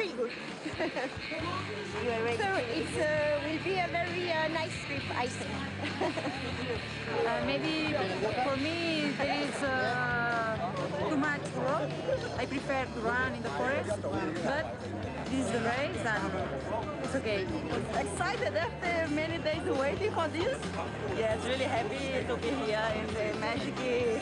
very good. You are ready. So it will be a very nice trip, I think. Maybe for me there is too much road. I prefer to run in the forest, but this is the race and it's okay. Excited after many days waiting for this. Yes, really happy to be here in the magic Fuji.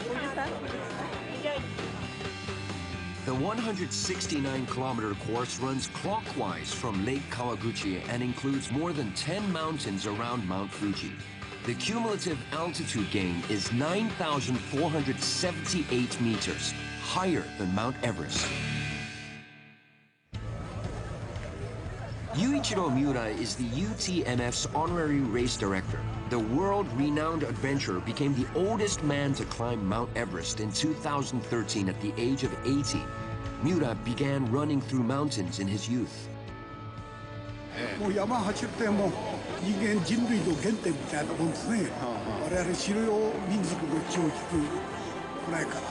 The 169-kilometer course runs clockwise from Lake Kawaguchi and includes more than 10 mountains around Mount Fuji. The cumulative altitude gain is 9,478 meters, higher than Mount Everest. Yuichiro Miura is the UTMF's honorary race director. The world-renowned adventurer became the oldest man to climb Mount Everest in 2013 at the age of 80. Miura began running through mountains in his youth. 山走っても人間人類の原点みたいなもんですね。我々狩猟民族の血を引くくらいから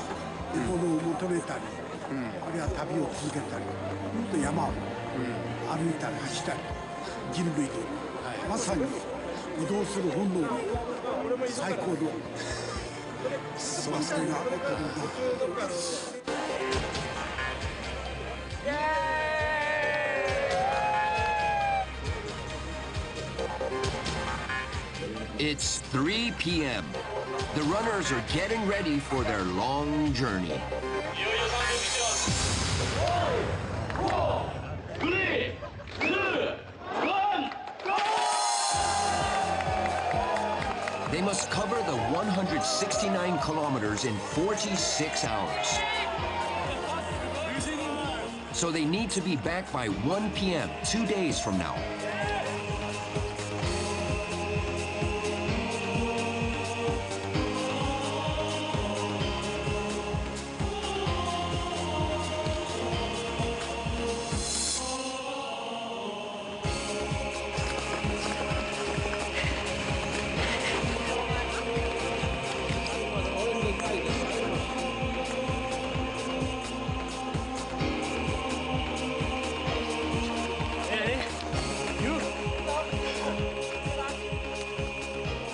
物を求めたり、あるいは旅を続けたり、ずっと山を歩いたり走ったり、人類のまさに移動する本能の最高のそれが子供だ。It's 3 p.m. The runners are getting ready for their long journey. They must cover the 169 kilometers in 46 hours. So they need to be back by 1 p.m. 2 days from now.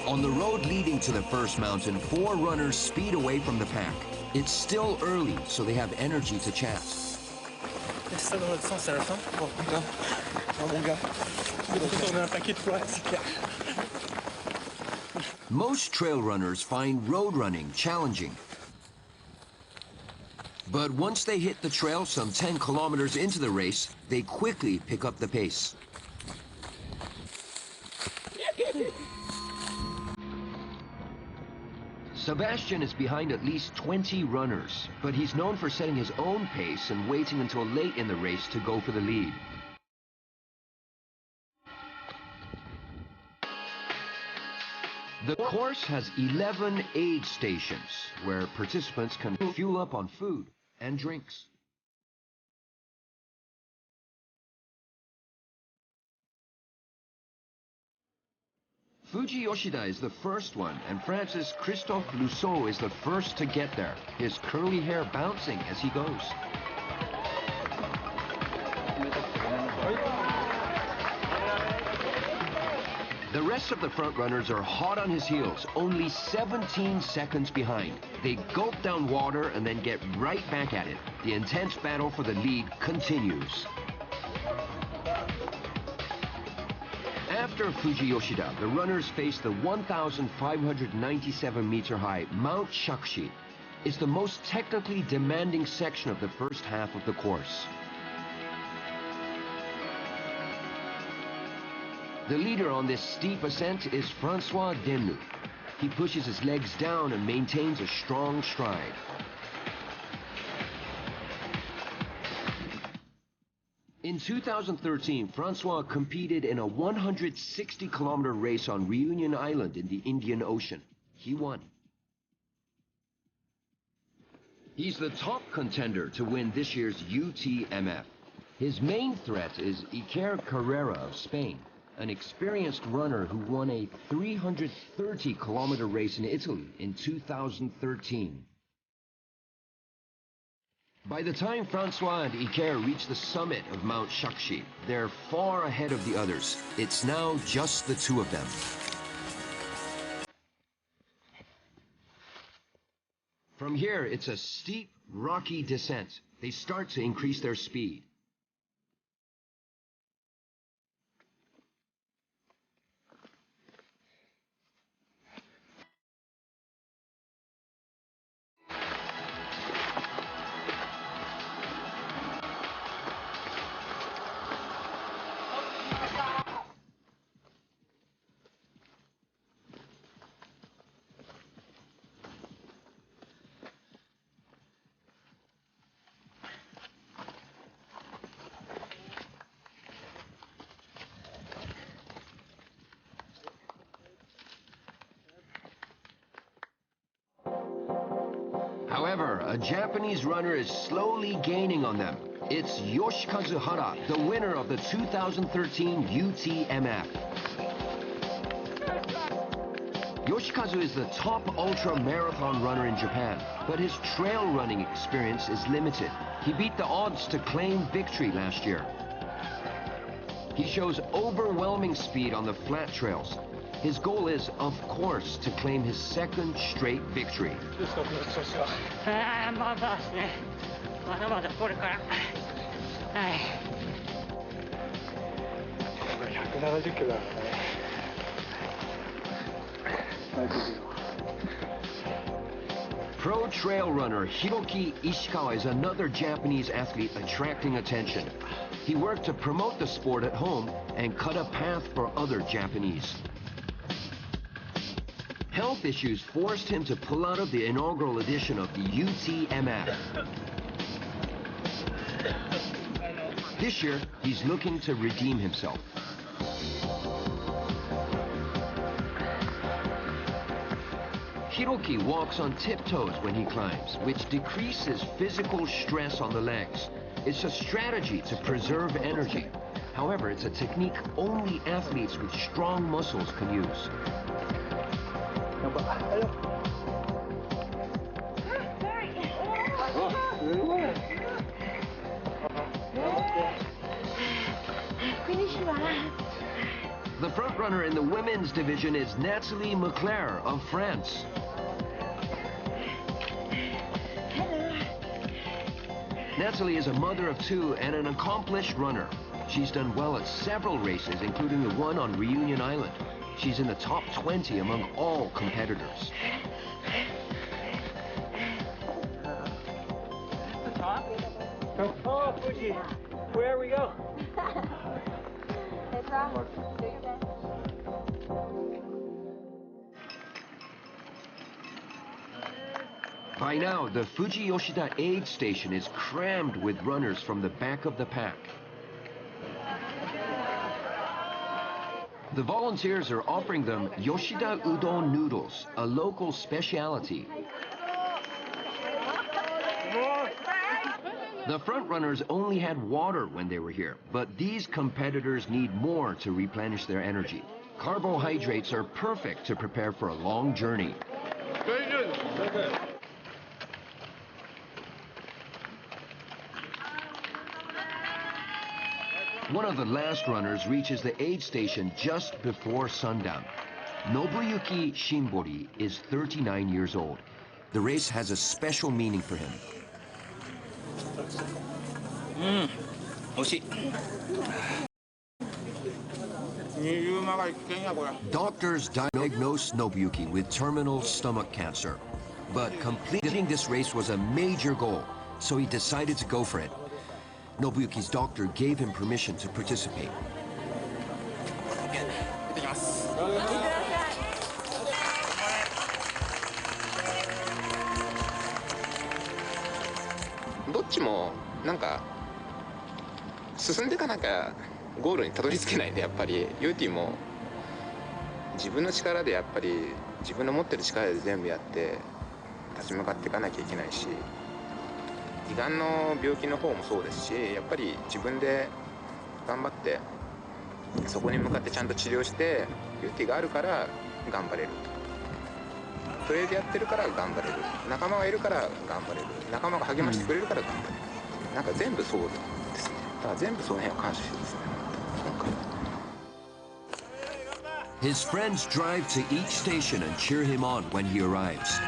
On the road leading to the first mountain, 4 runners speed away from the pack. It's still early, so they have energy to chat. Ça dans l'autre sens à la fin. Bon, putain. Oh mon gars. Je vais retourner un paquet de fois, c'est clair. Most trail runners find road running challenging. But once they hit the trail some 10 kilometers into the race, they quickly pick up the pace. Sebastian is behind at least 20 runners, but he's known for setting his own pace and waiting until late in the race to go for the lead. The course has 11 aid stations where participants can fuel up on food and drinks. Fuji Yoshida is the first one, and Francis Christophe Lousseau is the first to get there, his curly hair bouncing as he goes. The rest of the front runners are hot on his heels, only 17 seconds behind. They gulp down water and then get right back at it. The intense battle for the lead continues. After Fuji Yoshida, the runners face the 1,597-meter-high Mount Shakushi. It's the most technically demanding section of the first half of the course. The leader on this steep ascent is Francois Demnou. He pushes his legs down and maintains a strong stride. In 2013, Francois competed in a 160-kilometer race on Reunion Island in the Indian Ocean. He won. He's the top contender to win this year's UTMF. His main threat is Iker Carrera of Spain, an experienced runner who won a 330-kilometer race in Italy in 2013. By the time Francois and Iker reach the summit of Mount Shakshi, they're far ahead of the others. It's now just the two of them. From here, it's a steep, rocky descent. They start to increase their speed. However, a Japanese runner is slowly gaining on them. It's Yoshikazu Hara, the winner of the 2013 UTMF. Yoshikazu is the top ultra-marathon runner in Japan, but his trail running experience is limited. He beat the odds to claim victory last year. He shows overwhelming speed on the flat trails. His goal is, of course, to claim his second straight victory. Pro trail runner Hiroki Ishikawa is another Japanese athlete attracting attention. He worked to promote the sport at home and cut a path for other Japanese. Health issues forced him to pull out of the inaugural edition of the UTMF. This year, he's looking to redeem himself. Hiroki walks on tiptoes when he climbs, which decreases physical stress on the legs. It's a strategy to preserve energy. However, it's a technique only athletes with strong muscles can use. The front runner in the women's division is Nathalie Macclare of France. Nathalie is a mother of two and an accomplished runner. She's done well at several races, including the one on Reunion Island. She's in the top 20 among all competitors. Oh, Fuji, where we go? By now, the Fuji Yoshida aid station is crammed with runners from the back of the pack. The volunteers are offering them Yoshida udon noodles, a local specialty. The front runners only had water when they were here, but these competitors need more to replenish their energy. Carbohydrates are perfect to prepare for a long journey. One of the last runners reaches the aid station just before sundown. Nobuyuki Shimbori is 39 years old. The race has a special meaning for him. Doctors diagnosed Nobuyuki with terminal stomach cancer. But completing this race was a major goal, so he decided to go for it. Nobuyuki's doctor gave him permission to participate. どっちもなんか進んでいかなきゃゴールにたどり着けないんで、やっぱりユーティも自分の力でやっぱり自分の持ってる力で全部やって立ち向かっていかなきゃいけないし、胃がんの病気の方もそうですし、やっぱり自分で頑張ってそこに向かってちゃんと治療してユーティがあるから頑張れる。プレーでやってるから頑張れる、仲間がいるから頑張れる、仲間が励ましてくれるから頑張れる、なんか全部そうですね。だから全部その辺は感謝してますね、今回。His friends drive to each station and cheer him on when he arrives.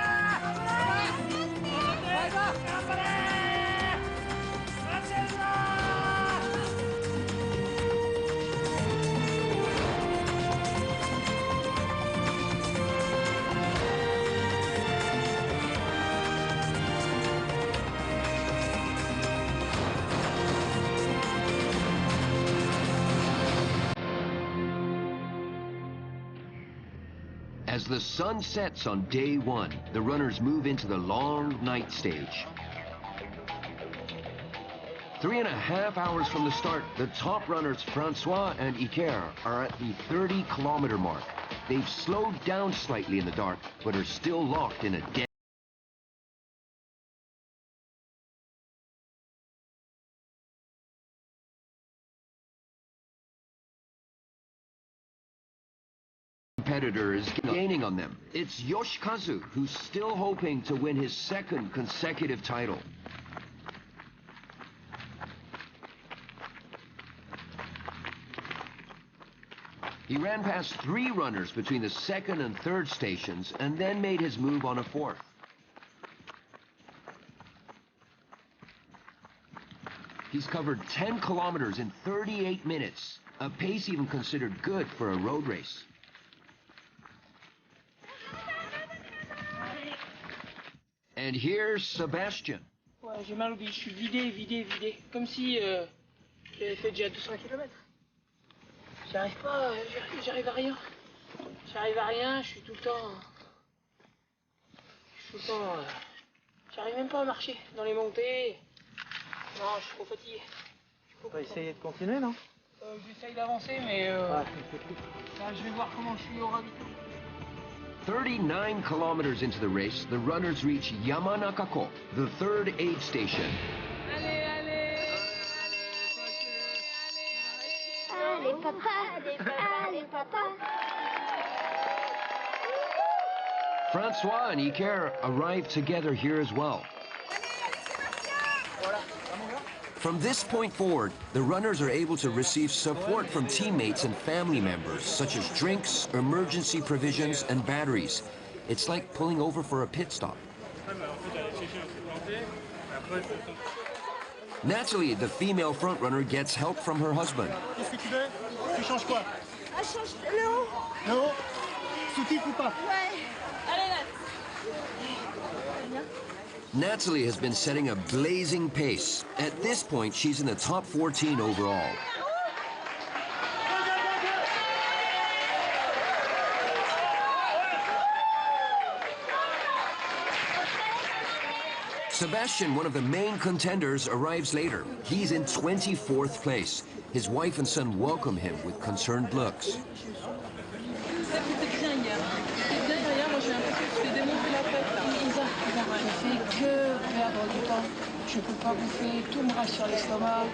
As the sun sets on day one, the runners move into the long night stage. 3.5 hours from the start, the top runners Francois and Iker are at the 30-kilometer mark. They've slowed down slightly in the dark, but are still locked in a dead competitor is gaining on them. It's Yoshikazu, who's still hoping to win his second consecutive title. He ran past 3 runners between the second and third stations and then made his move on a fourth. He's covered 10 kilometers in 38 minutes, a pace even considered good for a road race. And here's Sebastian. Ouais, j'ai mal au bide, je suis vidé. Comme si j'avais fait déjà 200 km. J'arrive pas, j'arrive à rien. Je suis tout le temps... J'arrive même pas à marcher dans les montées. Non, je suis trop fatigué. On va essayer de continuer, non? J'essaye d'avancer, mais... là, je vais voir comment je suis au ravito. 39 kilometers into the race, the runners reach Yamanakako, the third aid station. Allez, papa. Francois and Iker arrive together here as well. From this point forward, the runners are able to receive support from teammates and family members, such as drinks, emergency provisions, and batteries. It's like pulling over for a pit stop. Nathalie, the female frontrunner, gets help from her husband. Qu'est-ce que tu veux? Tu changes quoi? Change le haut. Le haut? Sous-titre ou pas? Ouais. Allez, Nathalie has been setting a blazing pace. At this point, she's in the top 14 overall. Sebastian, one of the main contenders, arrives later. He's in 24th place. His wife and son welcome him with concerned looks. Je peux pas bouffer, tout me reste sur l'estomac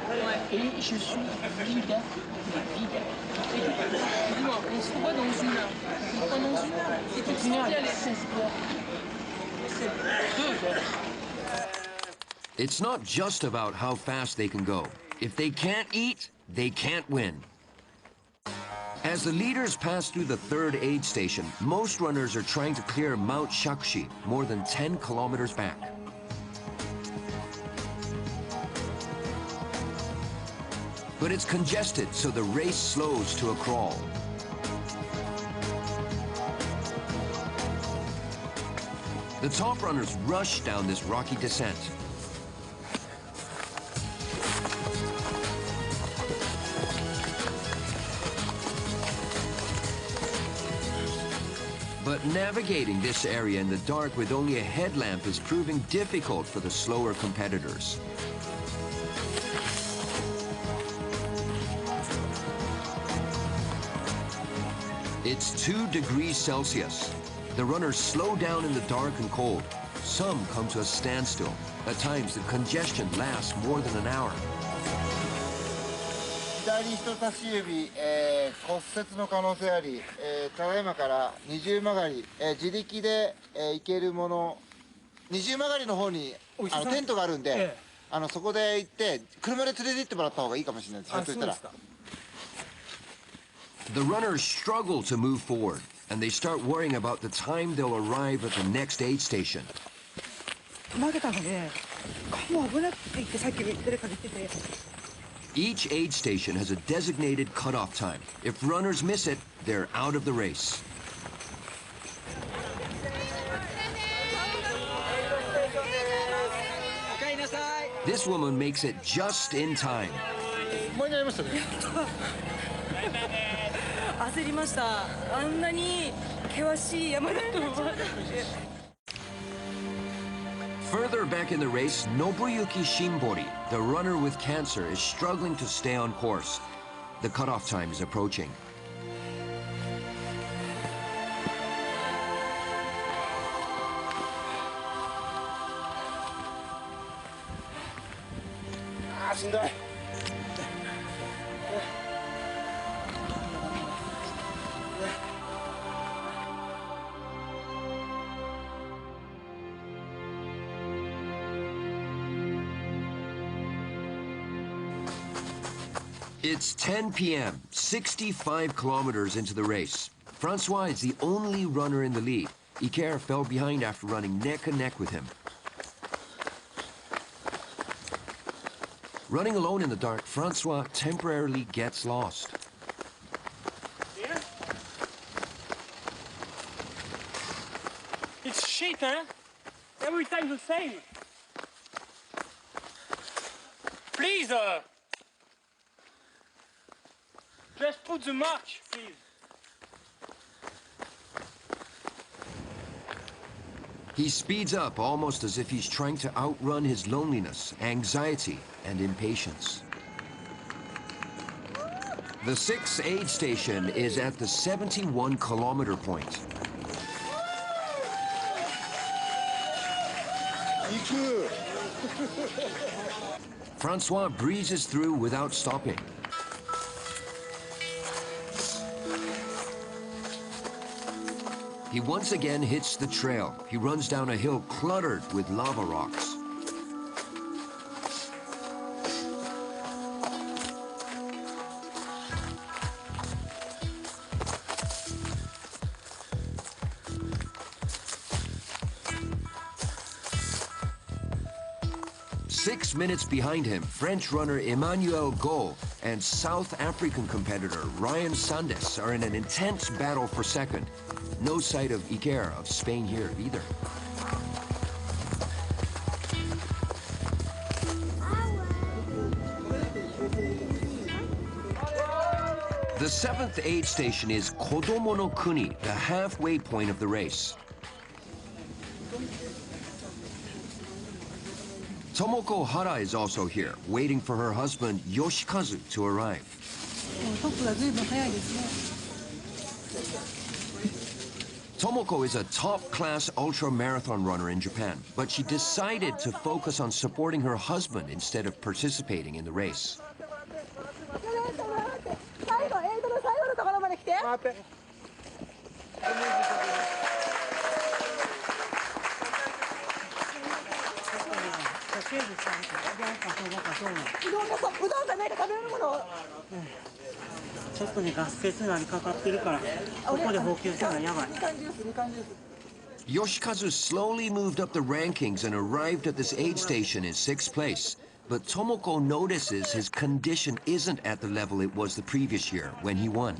et je suis vide. Dis-moi, on se voit dans 1 heure. Pendant 1 heure, et tu te sens bien les 16 heures. C'est 2 heures. It's not just about how fast they can go. If they can't eat, they can't win. As the leaders pass through the third aid station, most runners are trying to clear Mount Shakshi, more than 10 kilometers back. But it's congested, so the race slows to a crawl. The top runners rush down this rocky descent. But navigating this area in the dark with only a headlamp is proving difficult for the slower competitors. It's 2 degrees Celsius. The runners slow down in the dark and cold. Some come to a standstill. At times, the congestion lasts more than an hour. T'as 左人差し指、骨折の可能性あり、ただいまから二重曲がり、自力で、行けるもの、二重曲がりの方にテントがあるんで、そこで行って車で連れて行ってもらった方がいいかもしれないです。ひょっとしたら。The runners struggle to move forward, and they start worrying about the time they'll arrive at the next aid station. 負けたので、もう危なくて言ってさっき誰か言ってて。Each aid station has a designated cutoff time. If runners miss it, they're out of the race. This woman makes it just in time. 前にありましたね。焦りました。あんなに険しい山だと思わなくて。Further back in the race, Nobuyuki Shimbori, the runner with cancer, is struggling to stay on course. The cutoff time is approaching. It's 10 p.m., 65 kilometers into the race. Francois is the only runner in the lead. Iker fell behind after running neck and neck with him. Running alone in the dark, Francois temporarily gets lost. Yeah. It's shit, huh? Every time the same. Please, just put the mark, please. He speeds up almost as if he's trying to outrun his loneliness, anxiety, and impatience. The sixth aid station is at the 71-kilometer point. Francois breezes through without stopping. He once again hits the trail. He runs down a hill cluttered with lava rocks. Six minutes behind him, French runner Emmanuel Go and South African competitor Ryan Sandes are in an intense battle for second. No sight of Iker of Spain here either. The seventh aid station is Kodomo no Kuni, the halfway point of the race. Sumiko Hara is also here, waiting for her husband Yoshikazu to arrive. Tomoko is a top-class ultra-marathon runner in Japan, but she decided to focus on supporting her husband instead of participating in the race. Yoshikazu slowly moved up the rankings and arrived at this aid station in 6th place. But Tomoko notices his condition isn't at the level it was the previous year when he won.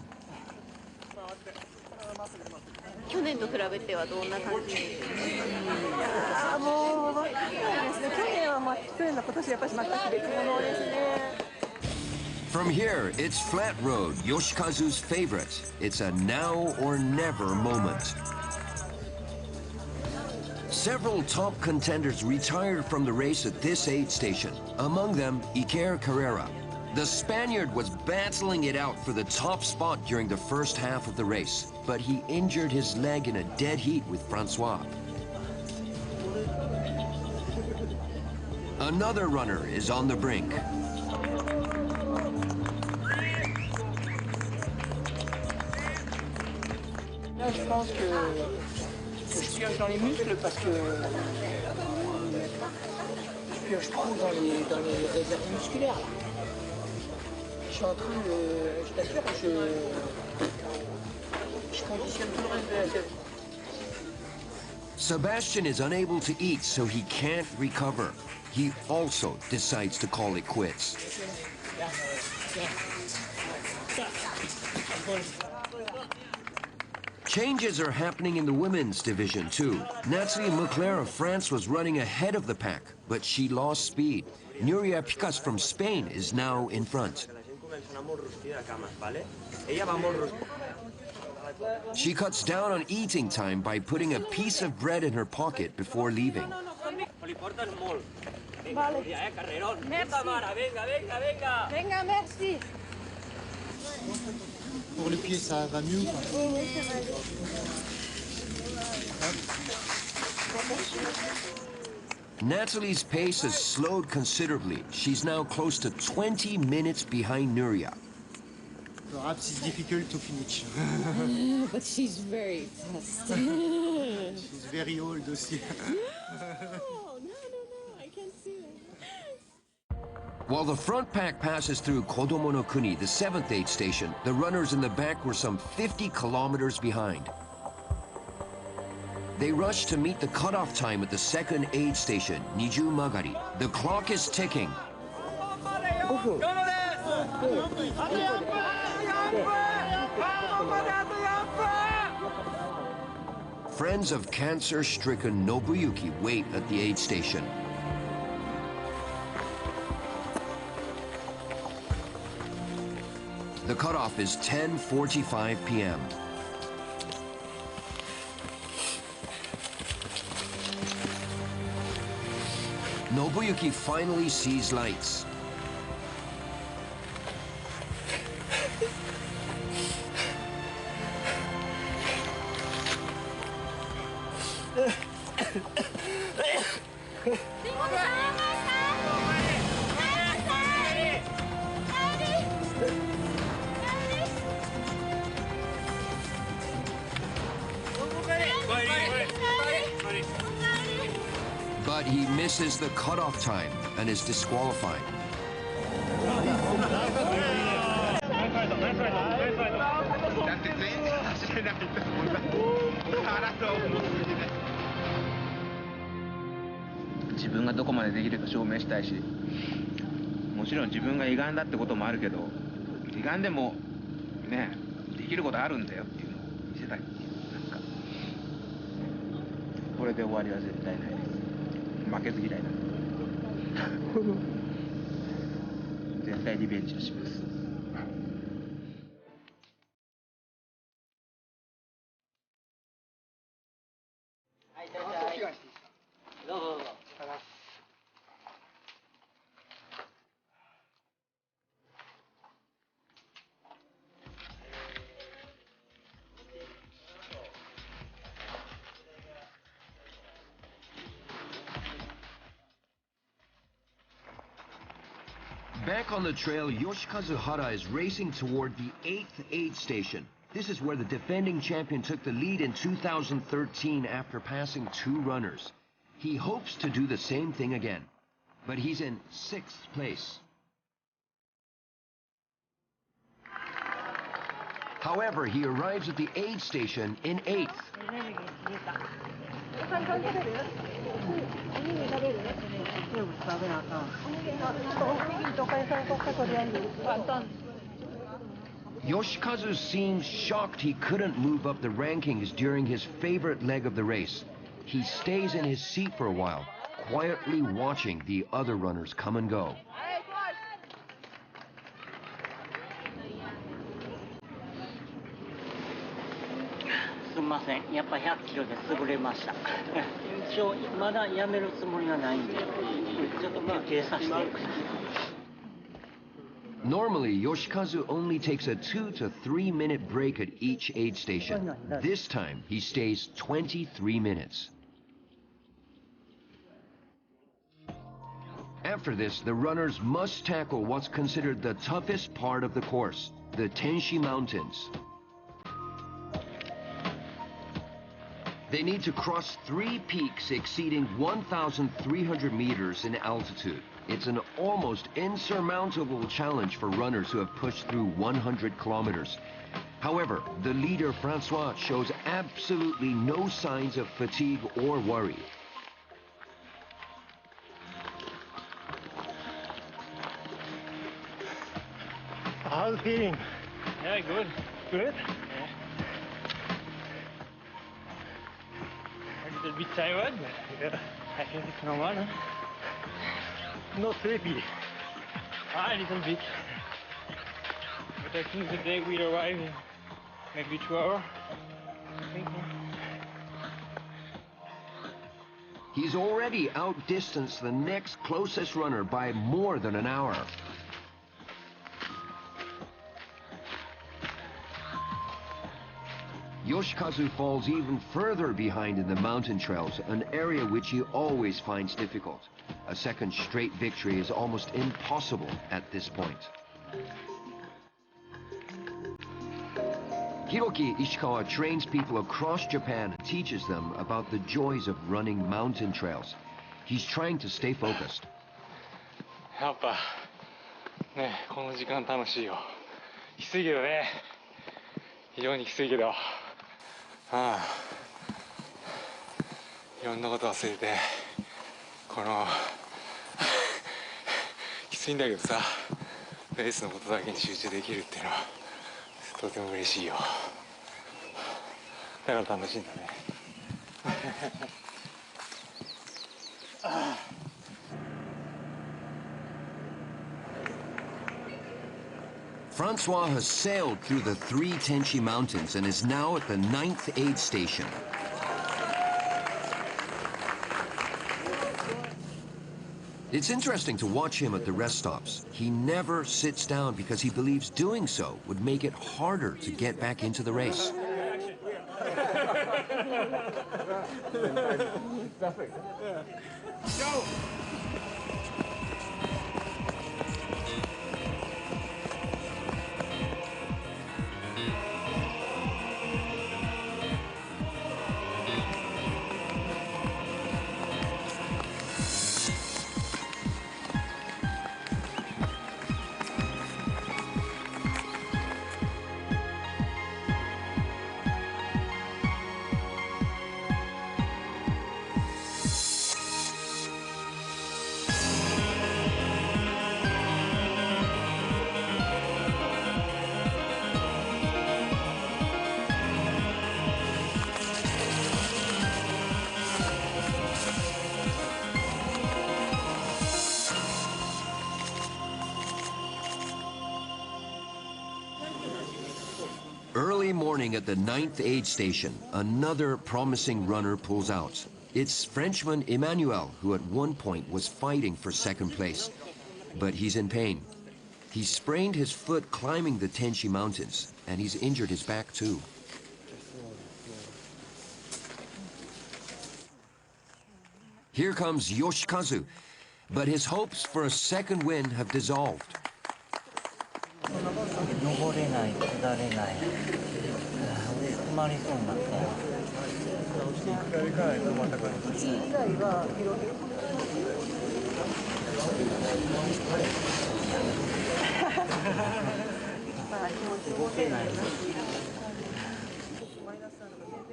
From here, it's flat road, Yoshikazu's favorite. It's a now or never moment. Several top contenders retired from the race at this aid station, among them Iker Carrera. The Spaniard was battling it out for the top spot during the first half of the race, but he injured his leg in a dead heat with Francois. Another runner is on the brink. Là, je pense que je pioche dans les muscles parce que je pioche trop dans les réserves musculaires. Là. Je suis en train de... Je t'assure, je conditionne tout le reste de la tête. Sebastian is unable to eat, so he can't recover. He also decides to call it quits. Changes are happening in the women's division, too. Nathalie Macclare of France was running ahead of the pack, but she lost speed. Nuria Picas from Spain is now in front. She cuts down on eating time by putting a piece of bread in her pocket before leaving. Venga, merci. Pour les pieds, ça va mieux ou pas? Oui, ça va aller. Nathalie's pace has slowed considerably. She's now close to 20 minutes behind Nuria. Perhaps it's difficult to finish. But she's very fast. She's very old aussi. No, I can't see it. While the front pack passes through Kodomo no Kuni, the 7th aid station, the runners in the back were some 50 kilometers behind. They rushed to meet the cutoff time at the 2nd aid station, Niju Magari. The clock is ticking. Friends of cancer-stricken Nobuyuki wait at the aid station. The cutoff is 10:45 p.m. Nobuyuki finally sees lights. But he misses the cutoff time and is disqualified.自分がどこまでできるか証明したいし、もちろん自分が胃がんだってこともあるけど、胃がんでもね、できることあるんだよっていうのを見せたいっていう、なんかこれで終わりは絶対ないです。負けず嫌いなんで絶対リベンジをします。どうぞどうぞ。Back on the trail, Yoshikazu Hara is racing toward the 8th aid station. This is where the defending champion took the lead in 2013 after passing 2 runners. He hopes to do the same thing again, but he's in 6th place. However, he arrives at the aid station in 8th. Yoshikazu seems shocked he couldn't move up the rankings during his favorite leg of the race. He stays in his seat for a while, quietly watching the other runners come and go. すみません、やっぱ100キロで潰れました。一応まだやめるつもりはないんで、ちょっと休憩させてください。Normally, Yoshikazu only takes a 2 to 3 minute break at each aid station. This time, he stays 23 minutes. After this, the runners must tackle what's considered the toughest part of the course, the Tenshi Mountains. They need to cross 3 peaks exceeding 1,300 meters in altitude. It's an almost insurmountable challenge for runners who have pushed through 100 kilometers. However, the leader Francois shows absolutely no signs of fatigue or worry. How's it feeling? Yeah, good. Good? Yeah. A little bit tired, but Yeah. I think it's normal. Huh? Not sleepy. A little bit. But I think the day will arrive in maybe 2 hours. I think. He's already outdistanced the next closest runner by more than an hour. Yoshikazu falls even further behind in the mountain trails, an area which he always finds difficult. A second straight victory is almost impossible at this point. Hiroki Ishikawa trains people across Japan and teaches them about the joys of running mountain trails. He's trying to stay focused. やっぱね、この時間楽しいよ。きついけどね。非常にきついけど。いろんなこと忘れて、このきついんだけどさ、レースのことだけに集中できるっていうのはとても嬉しいよ。だから楽しいんだね。Francois has sailed through the 3 Tenchi Mountains and is now at the 9th aid station. It's interesting to watch him at the rest stops. He never sits down because he believes doing so would make it harder to get back into the race. Go! Early morning at the 9th aid station, another promising runner pulls out. It's Frenchman Emmanuel, who at one point was fighting for 2nd place. But he's in pain. He sprained his foot climbing the Tenchi Mountains, and he's injured his back too. Here comes Yoshikazu, but his hopes for a 2nd win have dissolved. 登れない、下れない。止まりそうになったよ。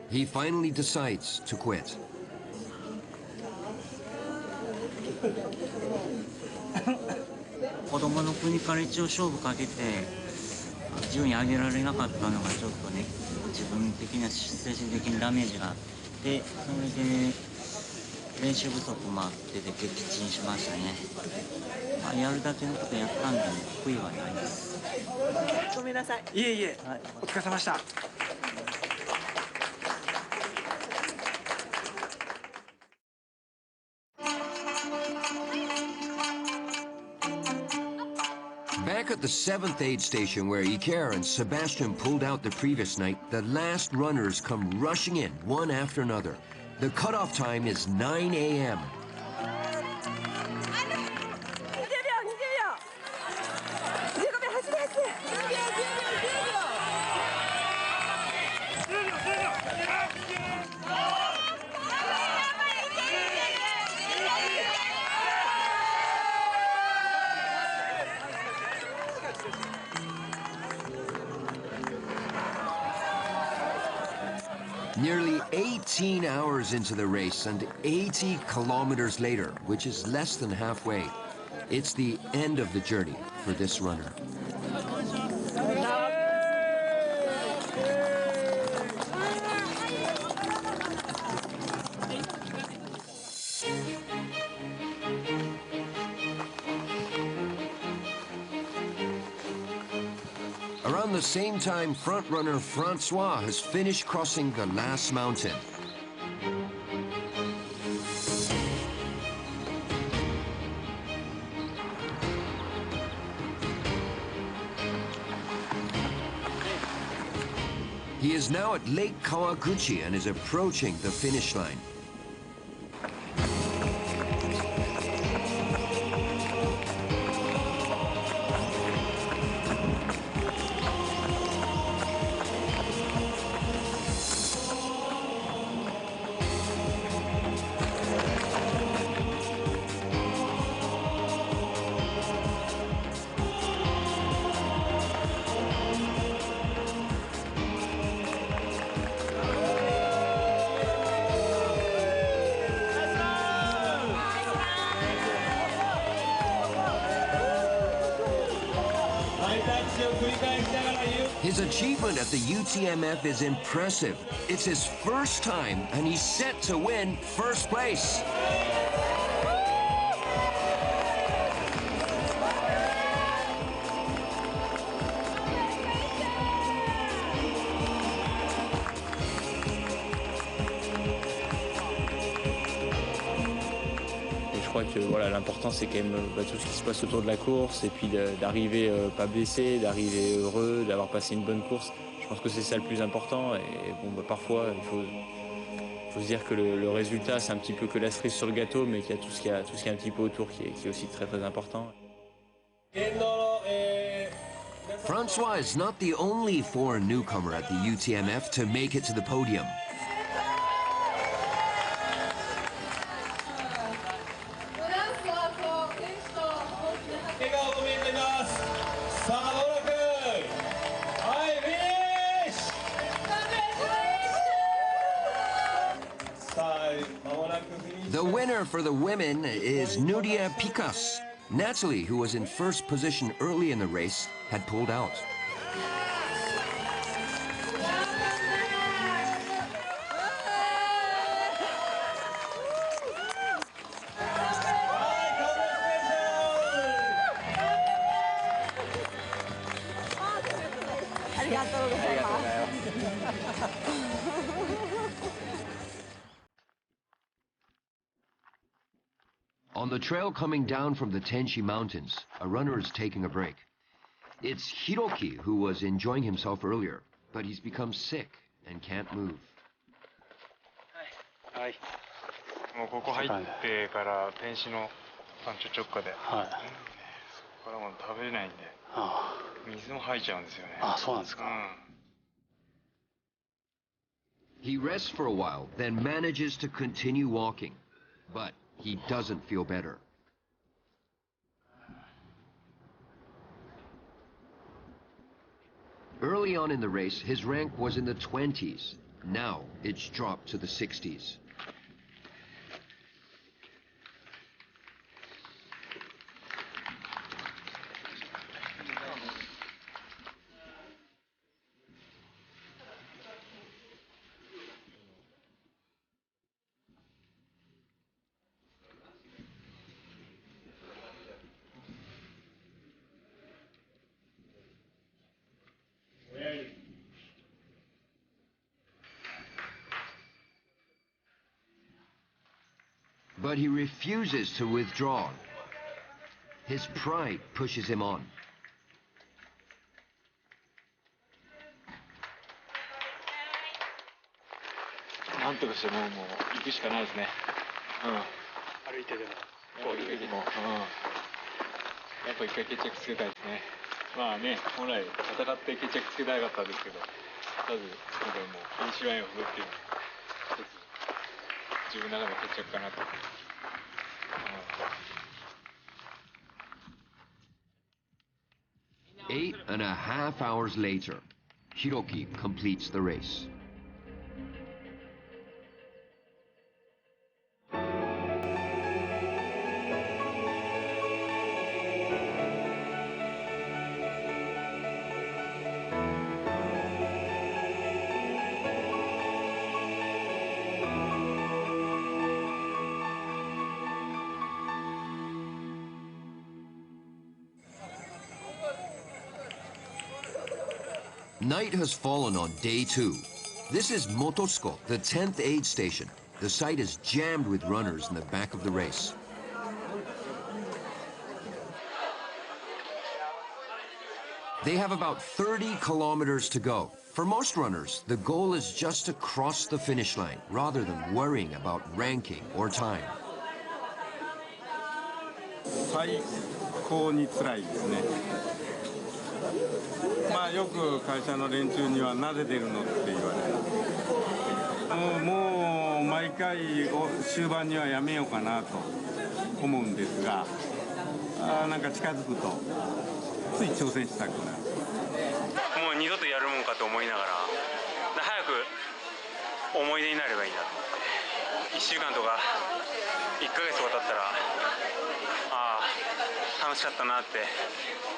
He finally decides to quit. 子供の国から一応勝負かけて順位上げられなかったのがちょっとね自分的には精神的にダメージがあってそれで練習不足もあってで撃沈しましたね、まあ、やるだけのことやったんで悔いはないです。ごめんなさい。いえいえ、はい、お疲れ様でした。Back at the 7th aid station where Iker and Sebastian pulled out the previous night, the last runners come rushing in, one after another. The cutoff time is 9 a.m. Nearly 18 hours into the race and 80 kilometers later, which is less than halfway, it's the end of the journey for this runner. Around the same time, front-runner Francois has finished crossing the last mountain. He is now at Lake Kawaguchi and is approaching the finish line. His achievement at the UTMF is impressive. It's his first time, and he's set to win first place. Je crois que voilà, l'important c'est quand même tout ce qui se passe autour de la course et puis d'arriver pas blessé, d'arriver heureux, d'avoir passé une bonne course. Je pense que c'est ça le plus important et bon, parfois il faut se dire que le résultat c'est un petit peu que la cerise sur le gâteau, mais qu'il y a tout ce qui est un petit peu autour qui est aussi très très important. Francois is not the only foreign newcomer at the UTMF to make it to the podium. The winner for the women is Nuria Picas. Nathalie, who was in first position early in the race, had pulled out. On the trail coming down from the Tenshi Mountains, a runner is taking a break. It's Hiroki, who was enjoying himself earlier, but he's become sick and can't move. はい。もうここ入ってから天使の山頂直下で、はい。そこからもう食べれないんで、水も吐いちゃうんですよね。あ、そうなんですか。He rests for a while, then manages to continue walking, but he doesn't feel better. Early on in the race, his rank was in the 20s. Now it's dropped to the 60s. But he refuses to withdraw. His pride pushes him on. Eight and a half hours later, Hiroki completes the race. Night has fallen on day 2. This is Motosuko, the 10th aid station. The site is jammed with runners in the back of the race. They have about 30 kilometers to go. For most runners, the goal is just to cross the finish line, rather than worrying about ranking or time. 最高に辛いですね。まあよく会社の連中にはなぜ出るのって言われる。もう毎回終盤にはやめようかなと思うんですが、なんか近づくとつい挑戦したくなる。もう二度とやるもんかと思いながら、早く思い出になればいいなと思って。1週間とか1ヶ月とか経ったら、ああ楽しかったなって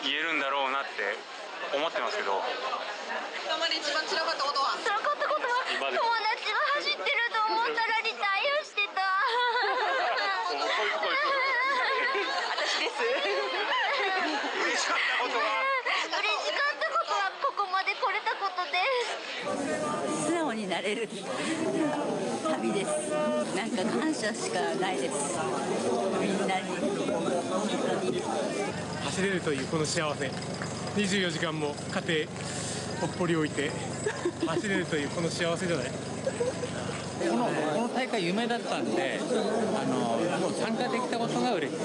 言えるんだろうなって思ってますけど。今まで一番辛かったことは？辛かったことは友達が走ってると思ったらリタイアしてた。私です。嬉しかったことは？嬉しかったことはここまで来れたことです。素直になれる旅です。なんか感謝しかないです。みんなに本当に走れるというこの幸せ、24時間も家庭ほっぽり置いて走れるというこの幸せじゃない。この大会夢だったんで、もう参加できたことが嬉しい。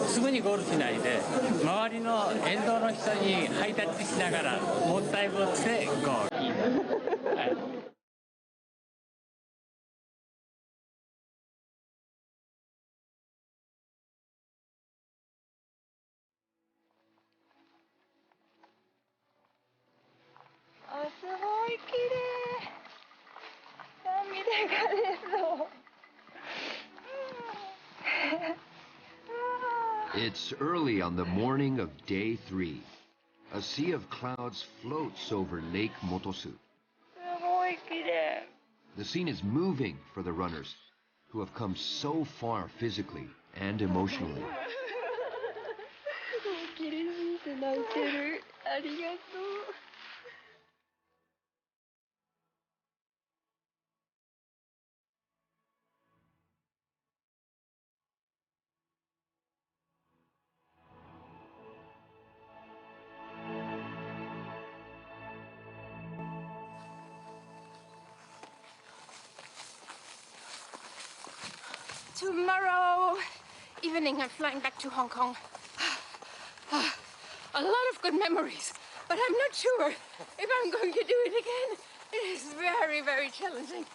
すぐにゴールしないで、周りの沿道の人にハイタッチしながらもったいぶってゴール。はい。すごい綺麗。涙が出そう。It's early on the morning of day 3. A sea of clouds floats over Lake Motosu. すごい綺麗。The scene is moving for the runners, who have come so far physically and emotionally. 綺麗にって泣いてる。ありがとう。Tomorrow evening, I'm flying back to Hong Kong. A lot of good memories, but I'm not sure if I'm going to do it again. It is very, very challenging.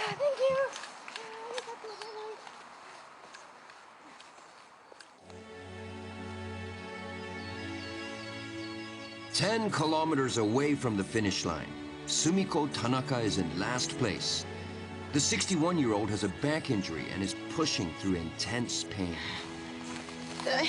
Thank you. 10 kilometers away from the finish line, Sumiko Tanaka is in last place. The 61-year-old has a back injury and is pushing through intense pain.1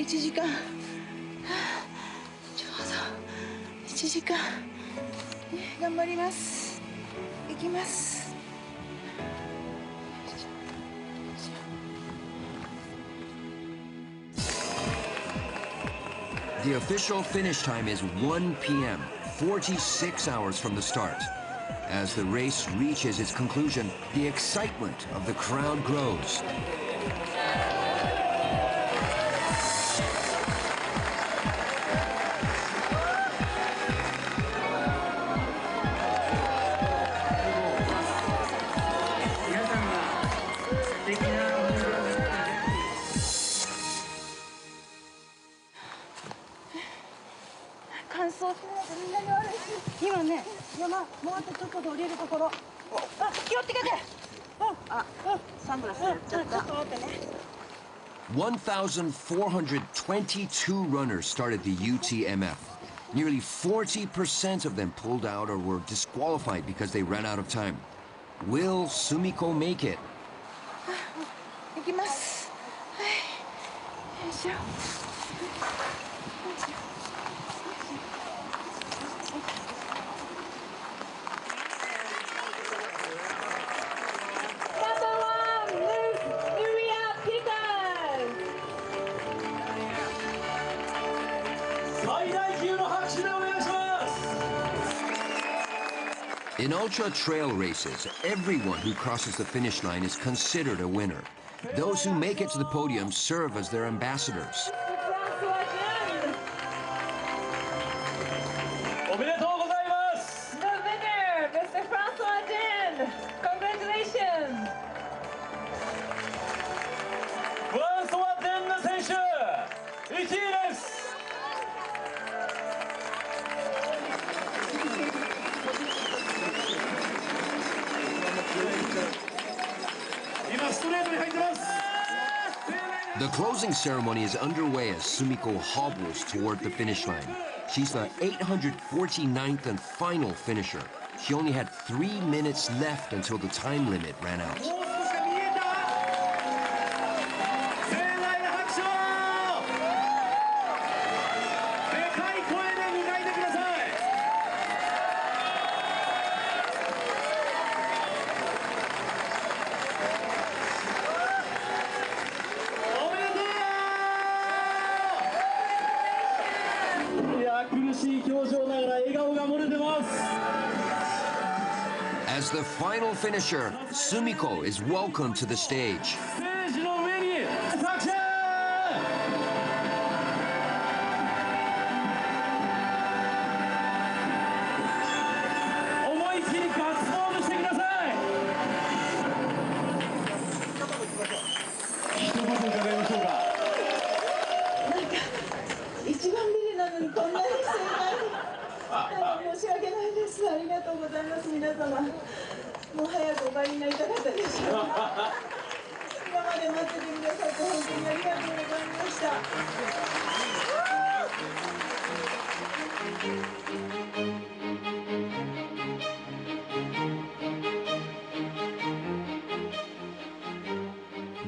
時間、ちょうど1時間頑張ります。行きます。The official finish time is 1 p.m., 46 hours from the start. As the race reaches its conclusion, the excitement of the crowd grows. 1,422 runners started the UTMF. Nearly 40% of them pulled out or were disqualified because they ran out of time. Will Sumiko make it? 行きます。はい。よいしょ。In ultra trail races, everyone who crosses the finish line is considered a winner. Those who make it to the podium serve as their ambassadors. The winner, Mr. François Jen. Congratulations. François Jen 選手、1位です。The closing ceremony is underway as Sumiko hobbles toward the finish line. She's the 849th and final finisher. She only had 3 minutes left until the time limit ran out. As the final finisher, Sumiko is welcomed to the stage.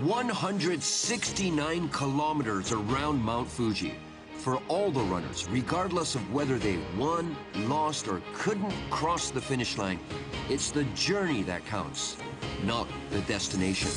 "169 kilometers around Mount Fuji. For all the runners, regardless of whether they won, lost, or couldn't cross the finish line, it's the journey that counts, not the destination."